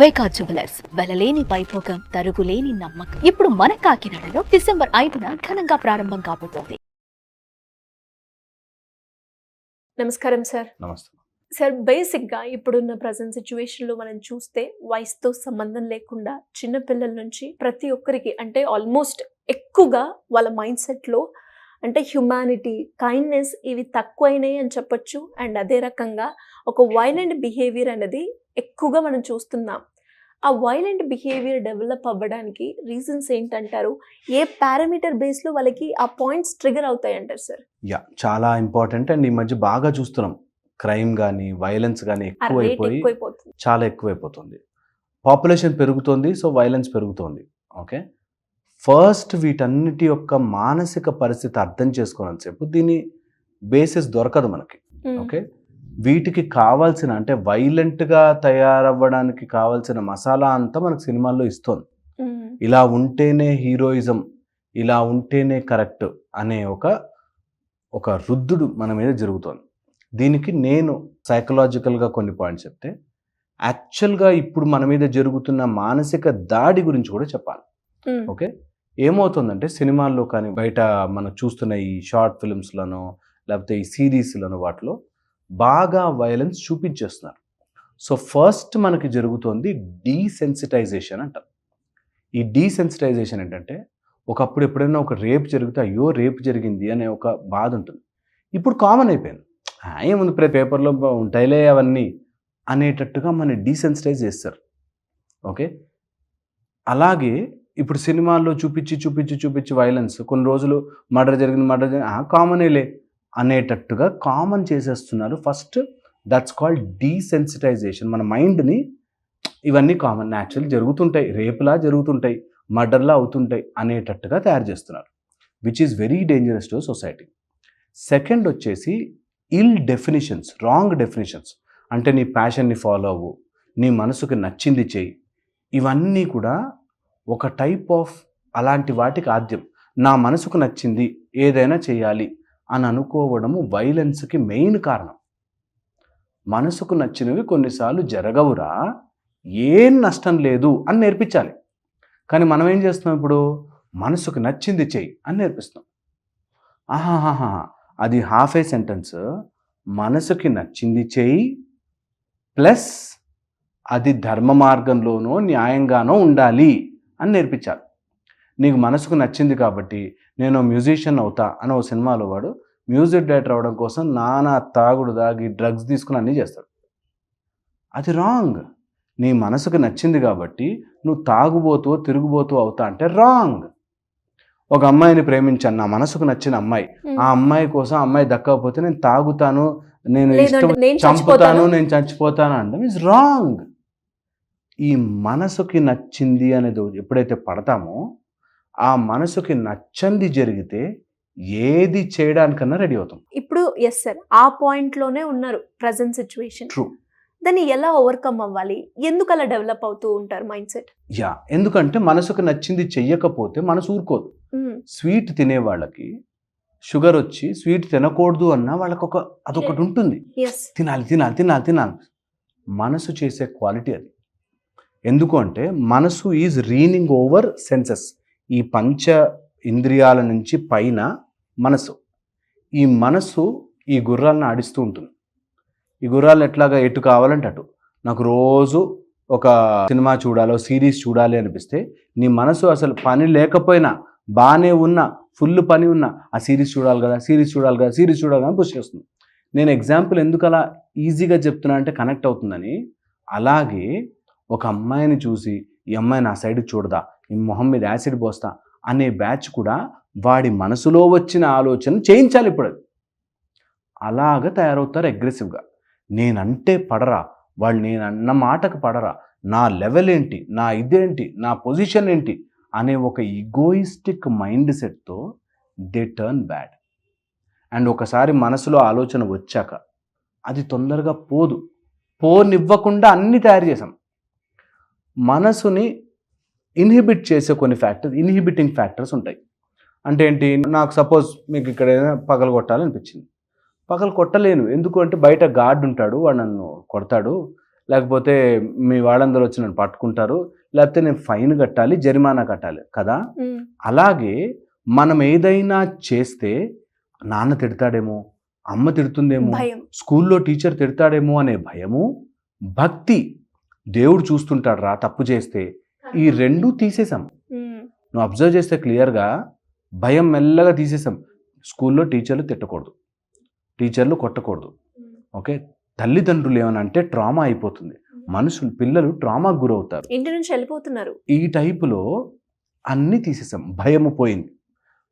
వైకా jewellers వెలలేని Vaibhogam తరుగులేని నమ్మకం. ఇప్పుడు మన కాకినాడలో డిసెంబర్ 5న ఘనంగా ప్రారంభం కాబోతోంది. నమస్కారం సార్. నమస్తే. సార్, బేసిక్గా ఇప్పుడున్న ప్రజెంట్ సిచ్యువేషన్లో మనం చూస్తే వయసుతో సంబంధం లేకుండా చిన్నపిల్లల నుంచి ప్రతి ఒక్కరికి అంటే ఆల్మోస్ట్ ఎక్కువగా వాళ్ళ మైండ్ సెట్లో అంటే హ్యుమానిటీ, కైండ్నెస్ ఇవి తక్కువైనాయి అని చెప్పొచ్చు. అండ్ అదే రకంగా ఒక వైలెంట్ బిహేవియర్ అనేది ఎక్కువగా మనం చూస్తున్నాం. ఆ వైలెంట్ బిహేవియర్ డెవలప్ అవ్వడానికి రీజన్స్ ఏంటంటారు? ఏ పారామీటర్ బేస్లో వాళ్ళకి ఆ పాయింట్స్ ట్రిగర్ అవుతాయి అంటారు సార్? చాలా ఇంపార్టెంట్. అండ్ ఈ మధ్య బాగా చూస్తున్నాం, క్రైమ్ కానీ వైలెన్స్ కానీ ఎక్కువైపోయి చాలా ఎక్కువైపోతుంది. పాపులేషన్ పెరుగుతుంది, సో వైలెన్స్ పెరుగుతుంది. ఓకే, ఫస్ట్ వీటన్నిటి యొక్క మానసిక పరిస్థితి అర్థం చేసుకోవడంసేపు దీని బేసిస్ దొరకదు మనకి. ఓకే, వీటికి కావాల్సిన అంటే వైలెంట్గా తయారవ్వడానికి కావాల్సిన మసాలా అంతా మనకు సినిమాల్లో ఇస్తుంది. ఇలా ఉంటేనే హీరోయిజం, ఇలా ఉంటేనే కరెక్ట్ అనే ఒక రుద్దుడు మన మీద జరుగుతోంది. దీనికి నేను సైకలాజికల్గా కొన్ని పాయింట్స్ చెప్తే, యాక్చువల్గా ఇప్పుడు మన మీద జరుగుతున్న మానసిక దాడి గురించి కూడా చెప్పాలి. ఓకే, ఏమవుతుందంటే సినిమాల్లో కానీ బయట మనం చూస్తున్న ఈ షార్ట్ ఫిల్మ్స్లను లేకపోతే ఈ సిరీస్లను వాటిలో బాగా వైలెన్స్ చూపించేస్తున్నారు. సో ఫస్ట్ మనకి జరుగుతుంది డీసెన్సిటైజేషన్ అంటారు. ఈ డీసెన్సిటైజేషన్ ఏంటంటే, ఒకప్పుడు ఎప్పుడైనా ఒక రేప్ జరిగితే అయ్యో రేప్ జరిగింది అనే ఒక బాధ ఉంటుంది. ఇప్పుడు కామన్ అయిపోయింది, ఏముంది ప్రతి పేపర్లో ఉంటాయిలే అవన్నీ అనేటట్టుగా మన డీసెన్సిటైజ్ చేస్తారు. ఓకే, అలాగే ఇప్పుడు సినిమాల్లో చూపించి వైలెన్స్ కొన్ని రోజులు మర్డర్ జరిగింది కామనేలే అనేటట్టుగా కామన్ చేసేస్తున్నారు. First that's called desensitisation. మన మైండ్ని ఇవన్నీ కామన్, న్యాచురల్ జరుగుతుంటాయి, రేపులా జరుగుతుంటాయి, మర్డర్లా అవుతుంటాయి అనేటట్టుగా తయారు చేస్తున్నారు, which is very dangerous to society. Second వచ్చేసి ఇల్ డెఫినిషన్స్, రాంగ్ డెఫినిషన్స్. అంటే నీ ప్యాషన్ని ఫాలో అవ్వు, నీ మనసుకు నచ్చింది చెయ్యి, ఇవన్నీ కూడా ఒక టైప్ ఆఫ్ అలాంటి వాటికి ఆద్యం. నా మనసుకు నచ్చింది ఏదైనా చేయాలి అని అనుకోవడము వైలెన్స్కి మెయిన్ కారణం. మనసుకు నచ్చినవి కొన్నిసార్లు జరగవురా, ఏం నష్టం లేదు అని నేర్పించాలి. కానీ మనం ఏం చేస్తున్నాం, ఇప్పుడు మనసుకు నచ్చింది చెయ్యి అని నేర్పిస్తున్నాం. అది హాఫ్ ఏ సెంటెన్స్. మనసుకి నచ్చింది చెయ్యి ప్లస్ అది ధర్మ మార్గంలోనో న్యాయంగానో ఉండాలి అని నేర్పించాలి. నీకు మనసుకు నచ్చింది కాబట్టి నేను మ్యూజిషియన్ అవుతా అని ఓ సినిమాలో వాడు మ్యూజిక్ డైరెక్టర్ అవడం కోసం నానా తాగుడు తాగి డ్రగ్స్ తీసుకుని అన్నీ చేస్తాడు. అది రాంగ్. నీ మనసుకు నచ్చింది కాబట్టి నువ్వు తాగుబోతూ తిరుగుబోతూ అవుతా అంటే రాంగ్. ఒక అమ్మాయిని ప్రేమించాను, నా మనసుకు నచ్చిన అమ్మాయి, ఆ అమ్మాయి కోసం అమ్మాయి దక్కకపోతే నేను తాగుతాను, నేను ఇష్టం చంపుతాను, నేను చచ్చిపోతాను అనడం ఇస్ రాంగ్. ఈ మనసుకి నచ్చింది అనేది ఎప్పుడైతే పడతామో, ఆ మనసుకి నచ్చంది జరిగితే ఏది చేయడానికన్నా రెడీ అవుతాం. ఇప్పుడు ఎస్ సార్, ఆ పాయింట్లోనే ఉన్నారు ప్రజెంట్ సిచ్యువేషన్. ట్రూ. దాన్ని ఎలా ఓవర్కమ్ అవ్వాలి? ఎందుకు అలా డెవలప్ అవుతూ ఉంటారు మైండ్ సెట్? ఎందుకంటే మనసుకు నచ్చింది చెయ్యకపోతే మనసు ఊరుకోదు. స్వీట్ తినే వాళ్ళకి షుగర్ వచ్చి స్వీట్ తినకూడదు అన్న వాళ్ళకి అదొకటి ఉంటుంది, తినాలి తినాలి తినాలి తినాలి. మనసు చేసే క్వాలిటీ అది. ఎందుకు అంటే మనసు ఈజ్ రీనింగ్ ఓవర్ సెన్సెస్. ఈ పంచ ఇంద్రియాల నుంచి పైన మనసు, ఈ మనసు ఈ గుర్రాలను ఆడిస్తూ ఉంటుంది. ఈ గుర్రాలు ఎట్లాగా ఎటు కావాలంటే అటు. నాకు రోజు ఒక సినిమా చూడాలి, సిరీస్ చూడాలి అనిపిస్తే నీ మనసు అసలు పని లేకపోయినా బాగానే ఉన్నా, ఫుల్ పని ఉన్నా ఆ సిరీస్ చూడాలి కదా, సిరీస్ చూడాలి కదా, సిరీస్ చూడాలి అని పుష్ చేస్తుంది. నేను ఎగ్జాంపుల్ ఎందుకు అలా ఈజీగా చెప్తున్నా అంటే కనెక్ట్ అవుతుందని. అలాగే ఒక అమ్మాయిని చూసి ఈ అమ్మాయి నా సైడ్ చూడదా, ఈ మొహం మీద యాసిడ్ పోస్తా అనే బ్యాచ్ కూడా వాడి మనసులో వచ్చిన ఆలోచన చేయించాలి. ఇప్పుడు అది అలాగ తయారవుతారు అగ్రెసివ్గా. నేనంటే పడరా వాళ్ళు, నేను అన్న మాటకు పడరా, నా లెవెల్ ఏంటి, నా ఇదేంటి, నా పొజిషన్ ఏంటి అనే ఒక ఈగోయిస్టిక్ మైండ్ సెట్తో దే టర్న్ బ్యాడ్. అండ్ ఒకసారి మనసులో ఆలోచన వచ్చాక అది తొందరగా పోనివ్వకుండా అన్నీ తయారు చేసాం. మనసుని ఇన్హిబిట్ చేసే కొన్ని ఇన్హిబిటింగ్ ఫ్యాక్టర్స్ ఉంటాయి. అంటే ఏంటి, నాకు సపోజ్ మీకు ఇక్కడ ఏదైనా పగలు కొట్టాలనిపించింది, పగలు కొట్టలేను. ఎందుకు అంటే బయట గార్డ్ ఉంటాడు, వాడు నన్ను కొడతాడు, లేకపోతే మీ వాళ్ళందరూ వచ్చి నన్ను పట్టుకుంటారు, లేకపోతే నేను ఫైన్ కట్టాలి, జరిమానా కట్టాలి కదా. అలాగే మనం ఏదైనా చేస్తే నాన్న తిడతాడేమో, అమ్మ తిడుతుందేమో, స్కూల్లో టీచర్ తిడతాడేమో అనే భయము, భక్తి, దేవుడు చూస్తుంటాడు రా తప్పు చేస్తే, ఈ రెండు తీసేసాం. నువ్వు అబ్జర్వ్ చేస్తే క్లియర్గా భయం మెల్లగా తీసేసాం. స్కూల్లో టీచర్లు తిట్టకూడదు, టీచర్లు కొట్టకూడదు. ఓకే, తల్లిదండ్రులు ఏమని అంటే ట్రామా అయిపోతుంది, మనుషులు పిల్లలు ట్రామాకు గురవుతారు, ఇంటి నుంచి వెళ్ళిపోతున్నారు. ఈ టైపులో అన్నీ తీసేసాం. భయము పోయింది,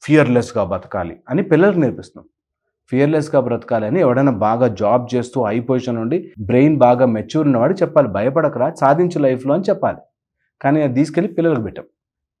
ఫియర్లెస్గా బతకాలి అని పిల్లలకు నేర్పిస్తున్నాం. ఫియర్లెస్గా బ్రతకాలి అని ఎవడైనా బాగా జాబ్ చేస్తూ హై పొజిషన్ నుండి బ్రెయిన్ బాగా మెచ్యూర్ ఉన్నవాడు చెప్పాలి, భయపడకరా సాధించు లైఫ్లో అని చెప్పాలి. కానీ అది తీసుకెళ్ళి పిల్లలకు పెట్టాం.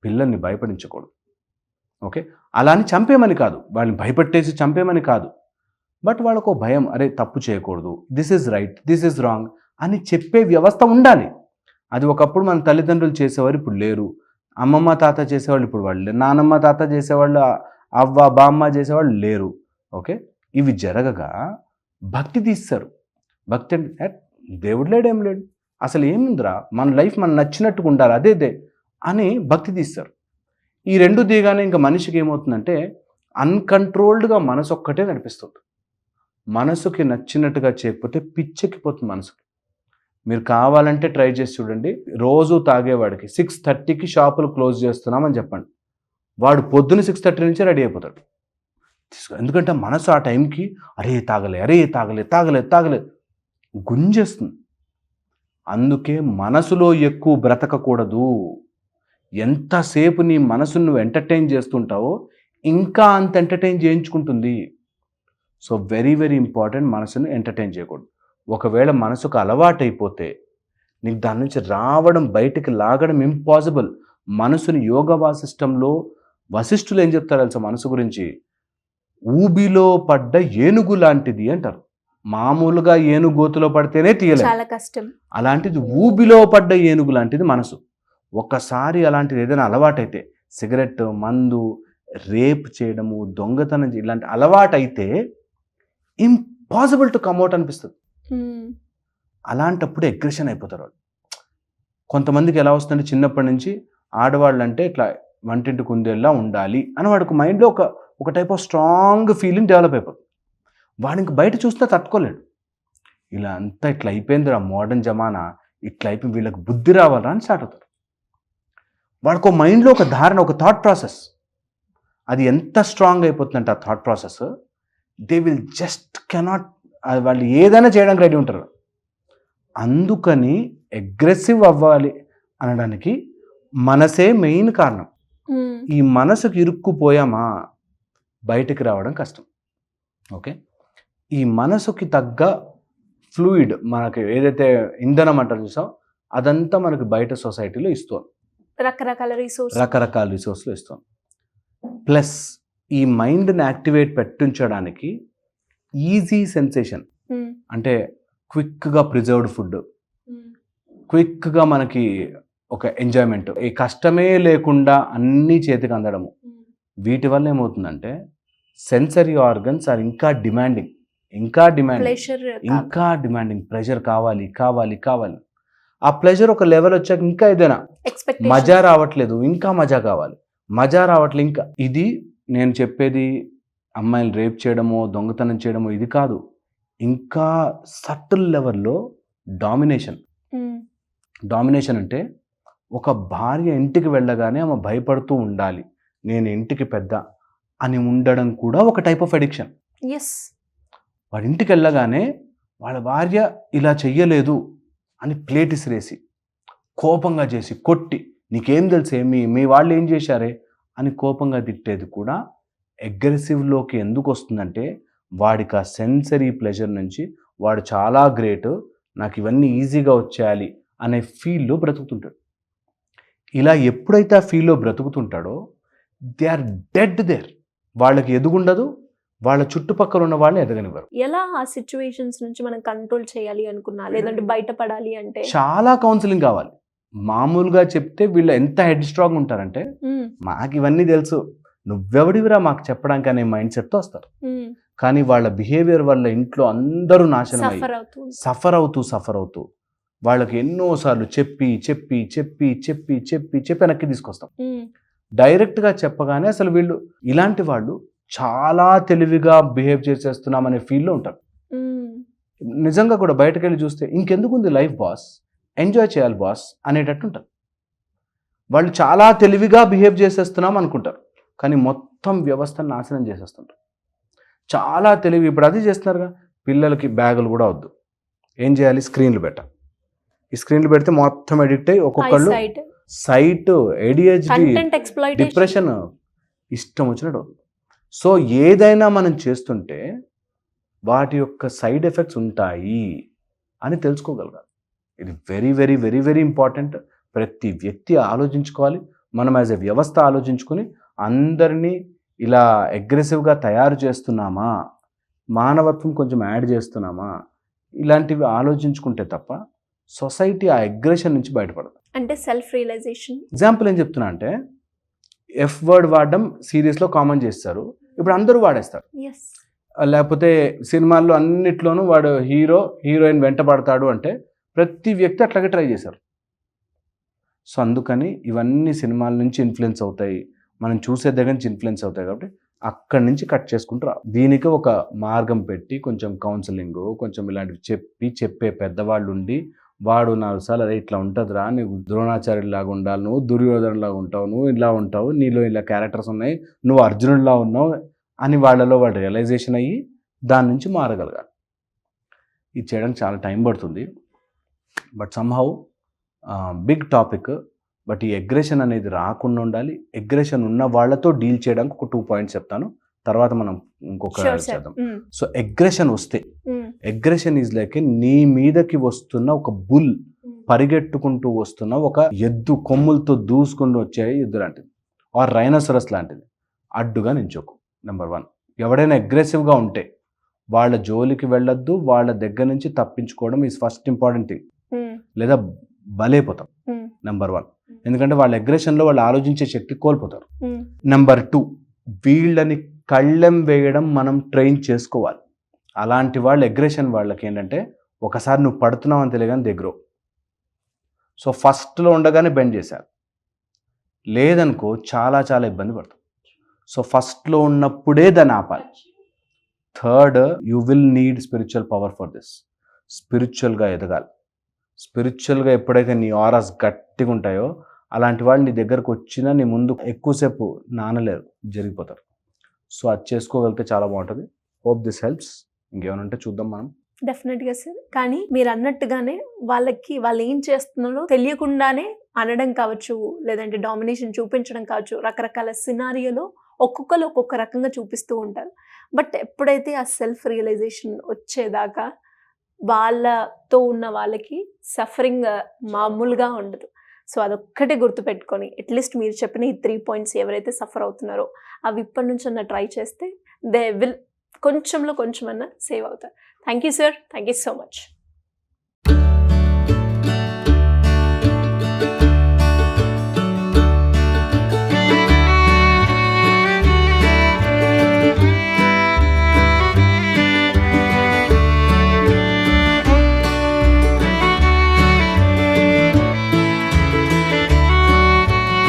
పిల్లల్ని భయపడించకూడదు. ఓకే, అలా అని చంపేమని కాదు, వాళ్ళని భయపెట్టేసి చంపేమని కాదు, బట్ వాళ్ళకు భయం, అరే తప్పు చేయకూడదు, this is right, this is wrong అని చెప్పే వ్యవస్థ ఉండాలి. అది ఒకప్పుడు మన తల్లిదండ్రులు చేసేవారు, ఇప్పుడు లేరు. అమ్మమ్మ తాత చేసేవాళ్ళు ఇప్పుడు వాళ్ళు లేరు, నానమ్మ తాత చేసేవాళ్ళు, అవ్వ బామ్మ చేసేవాళ్ళు లేరు. ఓకే, ఇవి జరగగా భక్తి తీస్తారు. భక్తి అంటే దేవుడు లేడు, ఏం లేడు, అసలు ఏముందిరా, మన లైఫ్ మనం నచ్చినట్టుగా ఉండాలి, అదే అని భక్తి తీస్తారు. ఈ రెండు దిగానే ఇంకా మనిషికి ఏమవుతుందంటే అన్కంట్రోల్డ్గా మనసు ఒక్కటే నడిపిస్తుంది. మనసుకి నచ్చినట్టుగా చేయకపోతే పిచ్చెక్కిపోతుంది మనసుకి. మీరు కావాలంటే ట్రై చేసి చూడండి. రోజు తాగేవాడికి 6:30కి షాపులు క్లోజ్ చేస్తున్నామని చెప్పండి, వాడు పొద్దున్న 6:30 నుంచే రెడీ అయిపోతాడు. ఎందుకంటే మనసు ఆ టైంకి అరే తాగలే గుంజేస్తుంది. అందుకే మనసులో ఎక్కువ బ్రతకకూడదు. ఎంతసేపు నీ మనసును నువ్వు ఎంటర్టైన్ చేస్తుంటావో ఇంకా అంత ఎంటర్టైన్ చేయించుకుంటుంది. సో వెరీ వెరీ ఇంపార్టెంట్, మనసును ఎంటర్టైన్ చేయకూడదు. ఒకవేళ మనసుకు అలవాటైపోతే నీకు దాని నుంచి రావడం, బయటికి లాగడం ఇంపాసిబుల్. మనసుని యోగా వాసిష్టంలో వశిష్ఠులు ఏం చెప్తారు తెలుసా మనసు గురించి? ఊబిలో పడ్డ ఏనుగు లాంటిది అంటారు. మామూలుగా ఏనుగు గోతులో పడితేనే తీయలేదు, చాలా కష్టం. అలాంటిది ఊబిలో పడ్డ ఏనుగు లాంటిది మనసు. ఒక్కసారి అలాంటిది ఏదైనా అలవాటైతే, సిగరెట్, మందు, రేప్ చేయడము, దొంగతనం ఇలాంటి అలవాటైతే ఇంపాసిబుల్ టు కమ్అట్ అనిపిస్తుంది. అలాంటప్పుడు అగ్రెషన్ అయిపోతారు వాళ్ళు. కొంతమందికి ఎలా వస్తుందంటే చిన్నప్పటి నుంచి ఆడవాళ్ళు అంటే ఇట్లా వంటింటి కుందేలా ఉండాలి అని వాడికి మైండ్లో ఒక type of strong feeling develop అయిపోతుంది. వాడు ఇంక బయట చూస్తే తట్టుకోలేడు. ఇలా అంతా ఇట్లా అయిపోయిందిరా మోడర్న్ జమానా, ఇట్లా అయిపోయి వీళ్ళకి బుద్ధి రావాలా అని స్టార్ట్ అవుతారు. వాడికి మైండ్లో ఒక ధారణ, ఒక థాట్ ప్రాసెస్, అది ఎంత స్ట్రాంగ్ అయిపోతుందంటే ఆ thought process, they will just cannot, వాళ్ళు ఏదైనా చేయడానికి రెడీ ఉంటారు. అందుకని అగ్రెసివ్ అవ్వాలి అనడానికి మనసే మెయిన్ కారణం. ఈ మనసుకి ఇరుక్కుపోయామా బయటికి రావడం కష్టం. ఓకే, ఈ మనసుకి తగ్గ ఫ్లూయిడ్, మనకి ఏదైతే ఇంధనం అంటారు చూసాం, అదంతా మనకి బయట సొసైటీలో ఇస్తుంది, రకరకాల రిసోర్స్లో ఇస్తుంది. ప్లస్ ఈ మైండ్ని యాక్టివేట్ పెట్టించడానికి ఈజీ సెన్సేషన్, అంటే క్విక్గా ప్రిజర్వ్డ్ ఫుడ్, క్విక్గా మనకి ఒక ఎంజాయ్మెంట్, ఈ కష్టమే లేకుండా అన్నీ చేతికి అందడము, వీటి వల్ల ఏమవుతుందంటే సెన్సరీ ఆర్గన్స్ ఆర్ ఇంకా డిమాండింగ్, ప్రెషర్ కావాలి. ఆ ప్లెజర్ ఒక లెవెల్ వచ్చాక ఇంకా ఏదైనా మజా రావట్లేదు, ఇంకా మజా కావాలి, ఇంకా. ఇది నేను చెప్పేది అమ్మాయిలు రేప్ చేయడమో దొంగతనం చేయడమో ఇది కాదు, ఇంకా సటిల్ లెవెల్లో డామినేషన్ అంటే ఒక భార్య ఇంటికి వెళ్ళగానే ఆమె భయపడుతూ ఉండాలి, నేను ఇంటికి పెద్ద అని ఉండడం కూడా ఒక టైప్ ఆఫ్ అడిక్షన్. వాడి ఇంటికి వెళ్ళగానే వాళ్ళ భార్య ఇలా చెయ్యలేదు అని ప్లేట్ ఇసిరేసి, కోపంగా చేసి, కొట్టి, నీకేం తెలుసే, మీ వాళ్ళు ఏం చేశారే అని కోపంగా తిట్టేది కూడా అగ్రెసివ్లోకి ఎందుకు వస్తుందంటే వాడికి ఆ సెన్సరీ ప్లెజర్ నుంచి వాడు చాలా గ్రేట్, నాకు ఇవన్నీ ఈజీగా వచ్చేయాలి అనే ఫీల్లో బ్రతుకుతుంటాడు. ఇలా ఎప్పుడైతే ఆ ఫీల్లో బ్రతుకుతుంటాడో దే ఆర్ డెడ్ దేర్. వాళ్ళకి ఎదుగుండదు, వాళ్ళ చుట్టుపక్కల ఉన్న వాళ్ళని ఎదగనివ్వరు. ఎలా ఆ సిచ్యువేషన్స్ నుంచి మనం కంట్రోల్ చేయాలి అనుకున్నా, లేదంటే బయటపడాలి అంటే చాలా కౌన్సిలింగ్ కావాలి. మామూలుగా చెప్తే వీళ్ళు ఎంత హెడ్ స్ట్రాంగ్ ఉంటారంటే, మాకు ఇవన్నీ తెలుసు, నువ్వెవడివిరా మాకు చెప్పడానికి అనే మైండ్ సెట్తో వస్తారు. కానీ వాళ్ళ బిహేవియర్ వల్ల ఇంట్లో అందరూ నాశనం, సఫర్ అవుతూ వాళ్ళకి ఎన్నోసార్లు చెప్పి చెప్పి చెప్పి చెప్పి చెప్పి చెప్పి వెనక్కి తీసుకొస్తాం. డైరెక్ట్గా చెప్పగానే అసలు వీళ్ళు ఇలాంటి వాళ్ళు చాలా తెలివిగా బిహేవ్ చేసేస్తున్నామనే ఫీల్లో ఉంటారు. నిజంగా కూడా బయటకు వెళ్ళి చూస్తే ఇంకెందుకు ఉంది లైఫ్ బాస్, ఎంజాయ్ చేయాలి బాస్ అనేటట్టు ఉంటారు. వాళ్ళు చాలా తెలివిగా బిహేవ్ చేసేస్తున్నాం అనుకుంటారు, కానీ మొత్తం వ్యవస్థను నాశనం చేసేస్తుంటారు. చాలా తెలివి. ఇప్పుడు అది చేస్తున్నారుగా, పిల్లలకి బ్యాగులు కూడా వద్దు, ఏం చేయాలి, స్క్రీన్లు పెట్టాలి. ఈ స్క్రీన్లు పెడితే మొత్తం ఎడిక్ట్ అయ్యి ఒక్కొక్కళ్ళు సైట్, ADHD, డిప్రెషన్, ఇష్టం వచ్చినట్టు. సో ఏదైనా మనం చేస్తుంటే వాటి యొక్క సైడ్ ఎఫెక్ట్స్ ఉంటాయి అని తెలుసుకోగలగాలి. ఇది very very very very important. ప్రతి వ్యక్తి ఆలోచించుకోవాలి. మనం యాజ్ ఎ వ్యవస్థ ఆలోచించుకొని అందరినీ ఇలా అగ్రెసివ్గా తయారు చేస్తున్నామా, మానవత్వం కొంచెం యాడ్ చేస్తున్నామా, ఇలాంటివి ఆలోచించుకుంటే తప్ప సొసైటీ ఆ అగ్రెషన్ నుంచి బయటపడదు. అంటే సెల్ఫ్ రియలైజేషన్. ఎగ్జాంపుల్ ఏం చెప్తున్నా అంటే, F వర్డ్ వాడడం సిరీస్లో కామన్ చేస్తారు, ఇప్పుడు అందరూ వాడేస్తారు. లేకపోతే సినిమాల్లో అన్నిట్లోనూ వాడు హీరో హీరోయిన్ వెంట పడతాడు అంటే ప్రతి వ్యక్తి అట్లాగే ట్రై చేశారు. సో అందుకని ఇవన్నీ సినిమాల నుంచి ఇన్ఫ్లుయెన్స్ అవుతాయి, మనం చూసే దగ్గర నుంచి ఇన్ఫ్లుయెన్స్ అవుతాయి. కాబట్టి అక్కడి నుంచి కట్ చేసుకుంటారు. దీనికి ఒక మార్గం పెట్టి కొంచెం కౌన్సిలింగ్, కొంచెం ఇలాంటివి చెప్పే పెద్దవాళ్ళు ఉండి, వాడు 4 సార్లు అదే ఇట్లా ఉంటుందిరా, నువ్వు ద్రోణాచార్యులాగా ఉండాలి, నువ్వు దుర్యోధనలాగా ఉంటావు, నువ్వు ఇలా ఉంటావు, నీలో ఇలా క్యారెక్టర్స్ ఉన్నాయి, నువ్వు అర్జునుడిలా ఉన్నావు అని వాళ్ళలో వాడు రియలైజేషన్ అయ్యి దాని నుంచి మారగలగాలి. ఇది చేయడానికి చాలా టైం పడుతుంది, but somehow big topic. But ఈ అగ్రెషన్ అనేది రాకుండా ఉండాలి. అగ్రెషన్ ఉన్న వాళ్ళతో డీల్ చేయడానికి ఒక 2 పాయింట్స్ చెప్తాను, తర్వాత మనం ఇంకొక చేద్దాం. సో అగ్రెషన్ వస్తే, అగ్రెషన్ ఈజ్ లైక్ నీ మీదకి వస్తున్న ఒక బుల్, పరిగెట్టుకుంటూ వస్తున్న ఒక ఎద్దు, కొమ్ములతో దూసుకుంటూ వచ్చే ఎద్దు లాంటిది, ఆర్ రైనోసరస్ లాంటిది. అడ్డుగా నించోకు. నెంబర్ 1, ఎవడైనా అగ్రెసివ్గా ఉంటే వాళ్ళ జోలికి వెళ్ళొద్దు, వాళ్ళ దగ్గర నుంచి తప్పించుకోవడం ఈజ్ ఫస్ట్ ఇంపార్టెంట్ థింగ్, లేదా బలైపోతాం. నెంబర్ 1, ఎందుకంటే వాళ్ళ అగ్రెషన్లో వాళ్ళు ఆలోచించే శక్తి కోల్పోతారు. నెంబర్ 2, వీళ్ళని కళ్ళెం వేయడం మనం ట్రైన్ చేసుకోవాలి. అలాంటి వాళ్ళు అగ్రెషన్ వాళ్ళకి ఏంటంటే, ఒకసారి నువ్వు పడుతున్నావు అని తెలియగానే దగ్గర. సో ఫస్ట్లో ఉండగానే బెండ్ చేశారు, లేదనుకో చాలా చాలా ఇబ్బంది పడతాం. సో ఫస్ట్లో ఉన్నప్పుడే దాన్ని ఆపాలి. Third, you will need spiritual power for this. స్పిరిచువల్గా ఎదగాలి. స్పిరిచువల్గా ఎప్పుడైతే నీ ఆరాస్ గట్టిగా ఉంటాయో, అలాంటి వాళ్ళు నీ దగ్గరకు వచ్చినా నీ ముందు ఎక్కువసేపు నానలేరు, జరిగిపోతారు. సో అది చేసుకోగలిగితే చాలా బాగుంటుంది. Hope this helps. ఇంకేమైనా ఉంటే చూద్దాం మనం. డెఫినెట్గా సార్. కానీ మీరు అన్నట్టుగానే వాళ్ళకి వాళ్ళు ఏం చేస్తున్నారో తెలియకుండానే అనడం కావచ్చు, లేదంటే డామినేషన్ చూపించడం కావచ్చు, రకరకాల సినారియోలో ఒక్కొక్కరు ఒక్కొక్క రకంగా చూపిస్తూ ఉంటారు. బట్ ఎప్పుడైతే ఆ సెల్ఫ్ రియలైజేషన్ వచ్చేదాకా వాళ్ళతో ఉన్న వాళ్ళకి సఫరింగ్ మామూలుగా ఉండదు. సో అదొక్కటే గుర్తుపెట్టుకొని అట్లీస్ట్ మీరు చెప్పిన ఈ 3 పాయింట్స్ ఎవరైతే సఫర్ అవుతున్నారో అవి ఇప్పటి నుంచి అన్న ట్రై చేస్తే దే విల్ కొంచెంలో కొంచెమన్నా సేవ్ అవుతారు. Thank you sir, thank you so much.